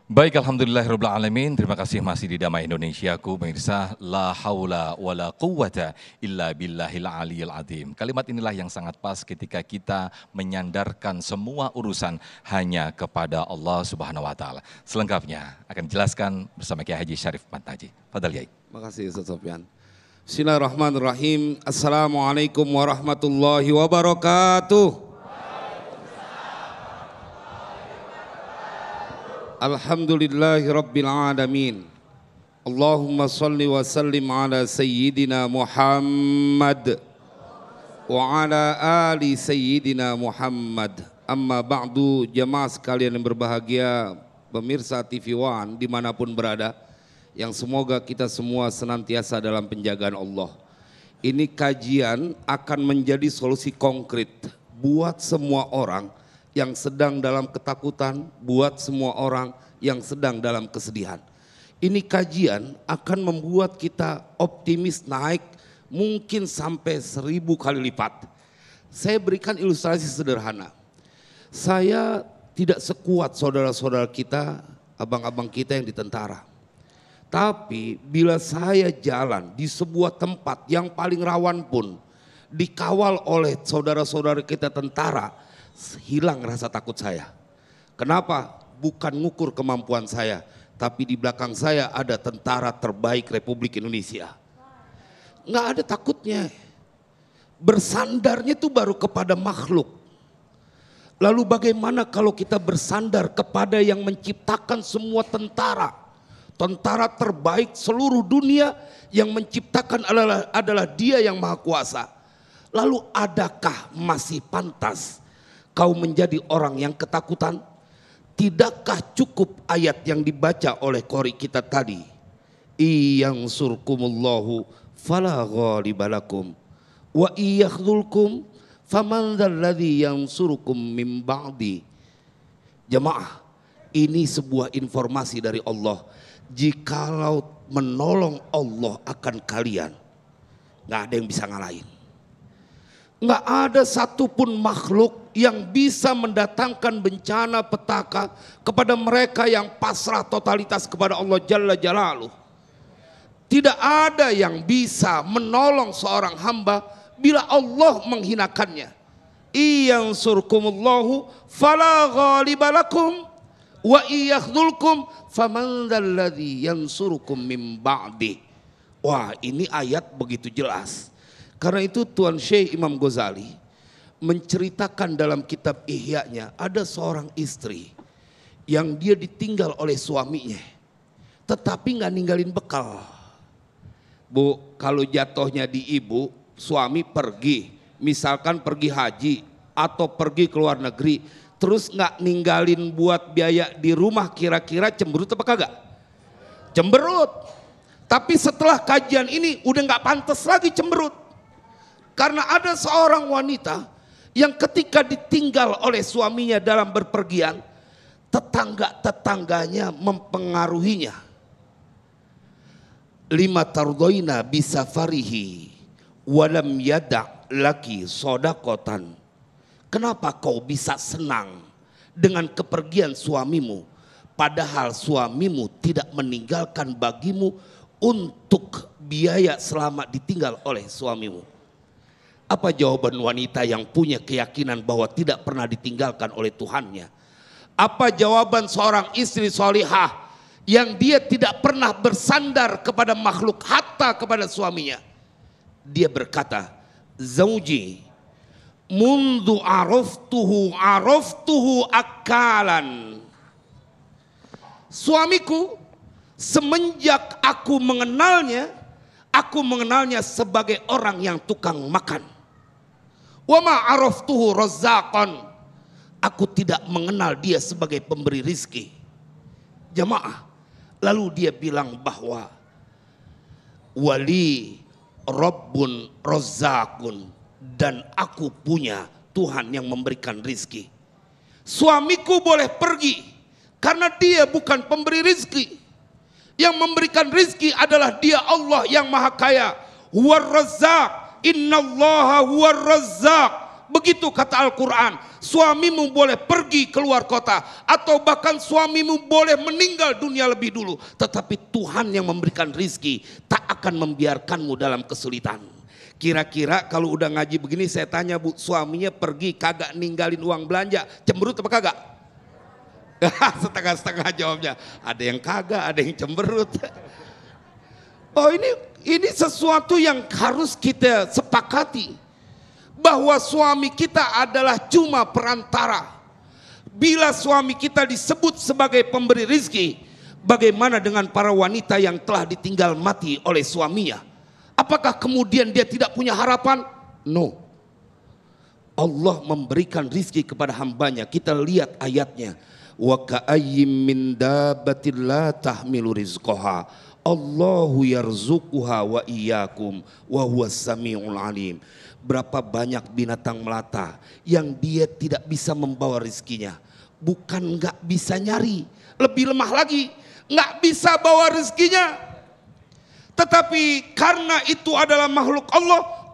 Baik, alhamdulillahirabbil alamin. Terima kasih masih di Damai Indonesiaku, pemirsa. La haula wala quwata illa billahil aliyil azim. Kalimat inilah yang sangat pas ketika kita menyandarkan semua urusan hanya kepada Allah Subhanahu wa taala. Selengkapnya akan dijelaskan bersama Kiai Haji Syarif Mantaji. Fadhal Kiai. Makasih Ustaz Sofyan. Bismillahirrahmanirrahim. Assalamualaikum warahmatullahi wabarakatuh. Alhamdulillahi Rabbil Alamin. Allahumma salli wa sallim ala Sayyidina Muhammad wa ala ali Sayyidina Muhammad. Amma ba'du, jamaah sekalian yang berbahagia, pemirsa TV One dimanapun berada, yang semoga kita semua senantiasa dalam penjagaan Allah. Ini kajian akan menjadi solusi konkret buat semua orang yang sedang dalam ketakutan, buat semua orang yang sedang dalam kesedihan. Ini kajian akan membuat kita optimis naik mungkin sampai 1000 kali lipat. Saya berikan ilustrasi sederhana. Saya tidak sekuat saudara-saudara kita, abang-abang kita yang di tentara. Tapi bila saya jalan di sebuah tempat yang paling rawan pun, dikawal oleh saudara-saudara kita tentara, hilang rasa takut saya. Kenapa? Bukan ngukur kemampuan saya, tapi di belakang saya ada tentara terbaik Republik Indonesia. Nggak ada takutnya. Bersandarnya itu baru kepada makhluk. Lalu bagaimana kalau kita bersandar kepada yang menciptakan semua tentara? Tentara terbaik seluruh dunia yang menciptakan adalah Dia yang Maha Kuasa. Lalu adakah masih pantas kau menjadi orang yang ketakutan? Tidakkah cukup ayat yang dibaca oleh qori kita tadi? Iyang surkumullahu fala ghalibalakum wa iyakhdhulkum faman dzalladzi yansurukum min ba'di. Jemaah, ini sebuah informasi dari Allah. Jikalau menolong Allah akan kalian, nggak ada yang bisa ngalahin. Nggak ada satupun makhluk yang bisa mendatangkan bencana petaka kepada mereka yang pasrah totalitas kepada Allah Jalla Jalaluh. Tidak ada yang bisa menolong seorang hamba bila Allah menghinakannya. Iyang surkumullahu fala ghalibalakum wa iyakhdhulkum faman dzalladzi yansurukum min ba'di. Wah, ini ayat begitu jelas. Karena itu Tuan Syekh Imam Ghazali menceritakan dalam kitab Ihya-nya, ada seorang istri yang dia ditinggal oleh suaminya, tetapi nggak ninggalin bekal. Bu, kalau jatuhnya di ibu, suami pergi, misalkan pergi haji atau pergi ke luar negeri, terus nggak ninggalin buat biaya di rumah, kira-kira cemberut apa kagak? Cemberut. Tapi setelah kajian ini udah nggak pantas lagi cemberut. Karena ada seorang wanita yang ketika ditinggal oleh suaminya dalam berpergian, tetangga-tetangganya mempengaruhinya. Lima tardoina bisafarihi walam yada' laki sodakotan. Kenapa kau bisa senang dengan kepergian suamimu, padahal suamimu tidak meninggalkan bagimu untuk biaya selama ditinggal oleh suamimu? Apa jawaban wanita yang punya keyakinan bahwa tidak pernah ditinggalkan oleh Tuhannya? Apa jawaban seorang istri solihah yang dia tidak pernah bersandar kepada makhluk, hatta kepada suaminya? Dia berkata, Zauji mundu araftuhu akalan. Suamiku semenjak aku mengenalnya sebagai orang yang tukang makan. Wa ma araftuhu razzaqan. Aku tidak mengenal dia sebagai pemberi rizki. Jemaah, lalu dia bilang bahwa wali rabbun razzaqun, dan aku punya Tuhan yang memberikan rizki. Suamiku boleh pergi karena dia bukan pemberi rizki. Yang memberikan rizki adalah Dia, Allah yang Maha Kaya. Huwar Razzaq, innallaha huwar Razzaq Begitu kata Al-Quran, suamimu boleh pergi keluar kota, atau bahkan suamimu boleh meninggal dunia lebih dulu. Tetapi Tuhan yang memberikan rizki tak akan membiarkanmu dalam kesulitan. Kira-kira kalau udah ngaji begini saya tanya Bu, suaminya pergi kagak ninggalin uang belanja, cemberut apa kagak? Setengah-setengah jawabnya. Ada yang kagak, ada yang cemberut. Oh ini sesuatu yang harus kita sepakati. Bahwa suami kita adalah cuma perantara. Bila suami kita disebut sebagai pemberi rizki, bagaimana dengan para wanita yang telah ditinggal mati oleh suaminya? Apakah kemudian dia tidak punya harapan? No. Allah memberikan rizki kepada hambanya. Kita lihat ayatnya. Wa ka'ayyim min dabbatin la tahmilu rizqaha. Allahu yarzuquha wa iyyakum wa huwas samiul alim. Berapa banyak binatang melata yang dia tidak bisa membawa rizkinya. Bukan nggak bisa nyari, lebih lemah lagi, nggak bisa bawa rizkinya. Tetapi karena itu adalah makhluk Allah,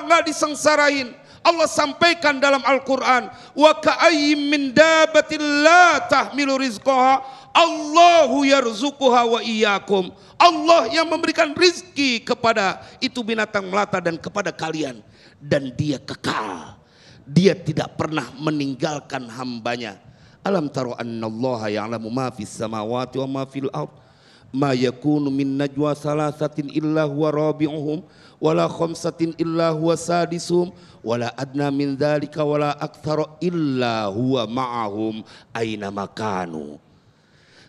nggak disengsarain. Allah sampaikan dalam Al-Quran, wa ka'ayyim min dabbatin la tahmilu rizqaha, Allahu yarzuquha wa iyyakum. Allah yang memberikan rizki kepada itu binatang melata dan kepada kalian. Dan dia kekal, dia tidak pernah meninggalkan hambanya. Alam taro annallaha ya'lamu ma fis samawati wa ma fil ard, ma yakunu min najwa salasatin illa huwa rabi'uhum, wala khamsatin illa huwa sadisuhum, wala adna min dhalika wala aktsara illa huwa ma'ahum aina makanu.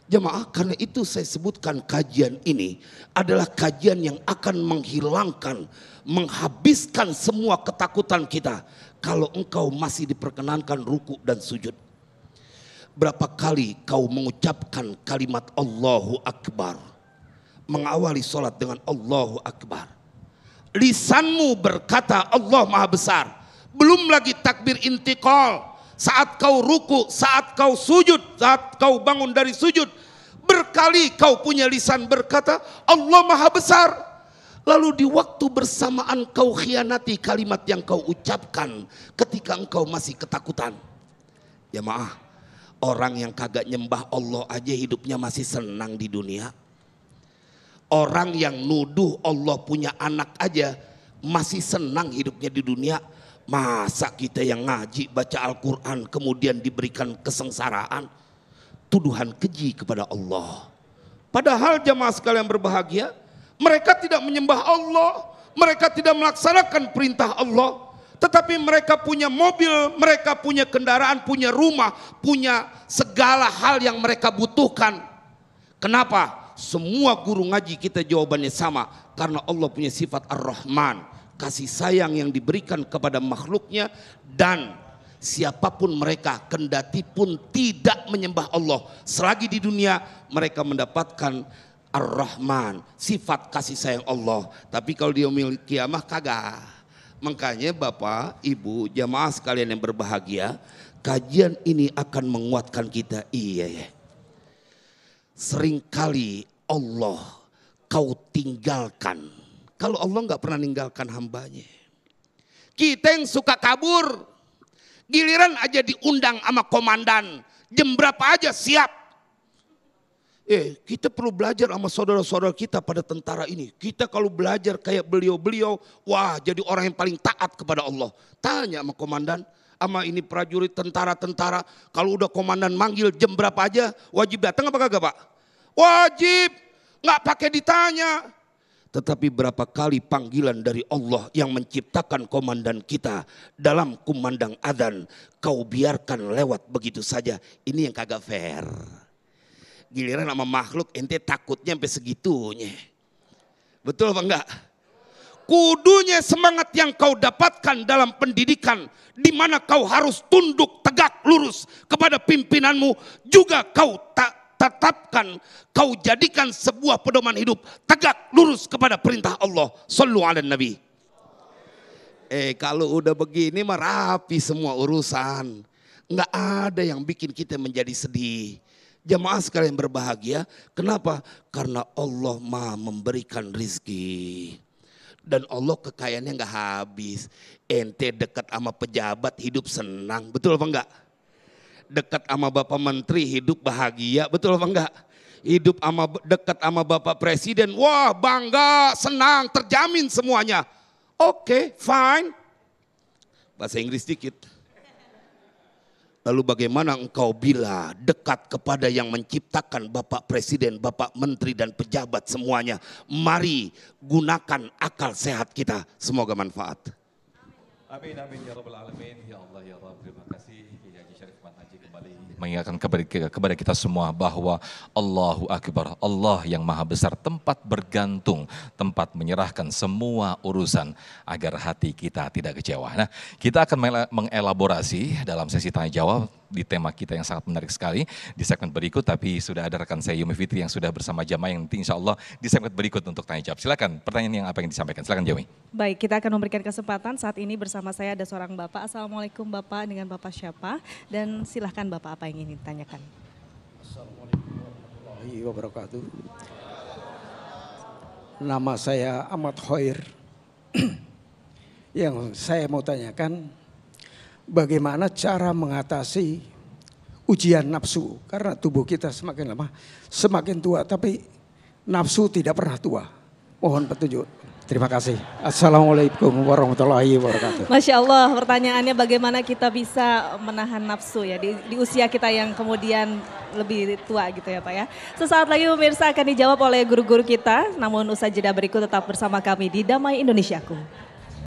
Jemaah, karena itu saya sebutkan kajian ini adalah kajian yang akan menghilangkan, menghabiskan semua ketakutan kita. Kalau engkau masih diperkenankan ruku dan sujud. Berapa kali kau mengucapkan kalimat Allahu Akbar, mengawali sholat dengan Allahu Akbar. Lisanmu berkata Allah Maha Besar. Belum lagi takbir intiqal. Saat kau ruku, saat kau sujud, saat kau bangun dari sujud, berkali kau punya lisan berkata Allah Maha Besar. Lalu di waktu bersamaan kau khianati kalimat yang kau ucapkan ketika engkau masih ketakutan. Ya maaf, orang yang kagak nyembah Allah aja hidupnya masih senang di dunia. Orang yang nuduh Allah punya anak aja masih senang hidupnya di dunia. Masa kita yang ngaji baca Al-Quran kemudian diberikan kesengsaraan, tuduhan keji kepada Allah. Padahal jamaah sekalian berbahagia, mereka tidak menyembah Allah, mereka tidak melaksanakan perintah Allah, tetapi mereka punya mobil, mereka punya kendaraan, punya rumah, punya segala hal yang mereka butuhkan. Kenapa? Semua guru ngaji kita jawabannya sama, karena Allah punya sifat Ar-Rahman, kasih sayang yang diberikan kepada makhluknya. Dan siapapun mereka, kendati pun tidak menyembah Allah, selagi di dunia mereka mendapatkan Ar-Rahman, sifat kasih sayang Allah. Tapi kalau di yaumil kiamah kagak. Makanya Bapak, Ibu, jamaah sekalian yang berbahagia, kajian ini akan menguatkan kita. Iya, seringkali Allah kau tinggalkan. Kalau Allah nggak pernah ninggalkan hambanya. Kita yang suka kabur, giliran aja diundang sama komandan, jam berapa aja siap. Kita perlu belajar sama saudara-saudara kita pada tentara ini. Kita kalau belajar kayak beliau-beliau, wah jadi orang yang paling taat kepada Allah. Tanya sama komandan, sama ini prajurit tentara-tentara, kalau udah komandan manggil jam berapa aja, wajib datang apa kagak Pak? Wajib, nggak pakai ditanya. Tetapi berapa kali panggilan dari Allah yang menciptakan komandan kita dalam kumandang adzan, kau biarkan lewat begitu saja. Ini yang kagak fair. Giliran sama makhluk ente takutnya sampai segitunya. Betul apa enggak? Kudunya semangat yang kau dapatkan dalam pendidikan, di mana kau harus tunduk tegak lurus kepada pimpinanmu, juga kau tetapkan, kau jadikan sebuah pedoman hidup tegak lurus kepada perintah Allah. Shallu ala Nabi. Kalau udah begini mah rapi semua urusan, nggak ada yang bikin kita menjadi sedih. Jamaah sekalian berbahagia, kenapa? Karena Allah Maha memberikan rizki. Dan Allah kekayaannya nggak habis. Ente dekat sama pejabat hidup senang, betul apa enggak? Dekat sama Bapak Menteri hidup bahagia, betul apa enggak? Hidup dekat sama Bapak Presiden, wah bangga, senang, terjamin semuanya. Oke, fine. Bahasa Inggris dikit. Lalu bagaimana engkau bila dekat kepada yang menciptakan Bapak Presiden, Bapak Menteri dan pejabat semuanya. Mari gunakan akal sehat kita, semoga manfaat. Amin, amin, ya Rabbal Alamin, ya Allah, ya Rabb, terima kasih. Kiai Haji Syarif Ahmad Haji kembali mengingatkan kepada kita semua bahwa Allahu Akbar, Allah yang maha besar, tempat bergantung, tempat menyerahkan semua urusan agar hati kita tidak kecewa. Nah, kita akan mengelaborasi dalam sesi tanya jawab di tema kita yang sangat menarik sekali di segmen berikut, tapi sudah ada rekan saya Yumi Fitri yang sudah bersama jamaah yang nanti insya Allah di segmen berikut untuk tanya jawab. Silakan pertanyaan yang apa yang disampaikan, silakan Yumi. Baik, kita akan memberikan kesempatan saat ini bersama saya ada seorang Bapak. Assalamualaikum Bapak, dengan Bapak siapa? Dan silahkan Bapak apa yang ingin ditanyakan. Assalamualaikum warahmatullahi wabarakatuh. Nama saya Ahmad Khair. Yang saya mau tanyakan, bagaimana cara mengatasi ujian nafsu? Karena tubuh kita semakin lama semakin tua, tapi nafsu tidak pernah tua. Mohon petunjuk. Terima kasih. Assalamualaikum warahmatullahi wabarakatuh. Masya Allah, pertanyaannya bagaimana kita bisa menahan nafsu ya di usia kita yang kemudian lebih tua gitu ya Pak ya. Sesaat lagi pemirsa akan dijawab oleh guru-guru kita, namun usai jeda berikut tetap bersama kami di Damai Indonesiaku.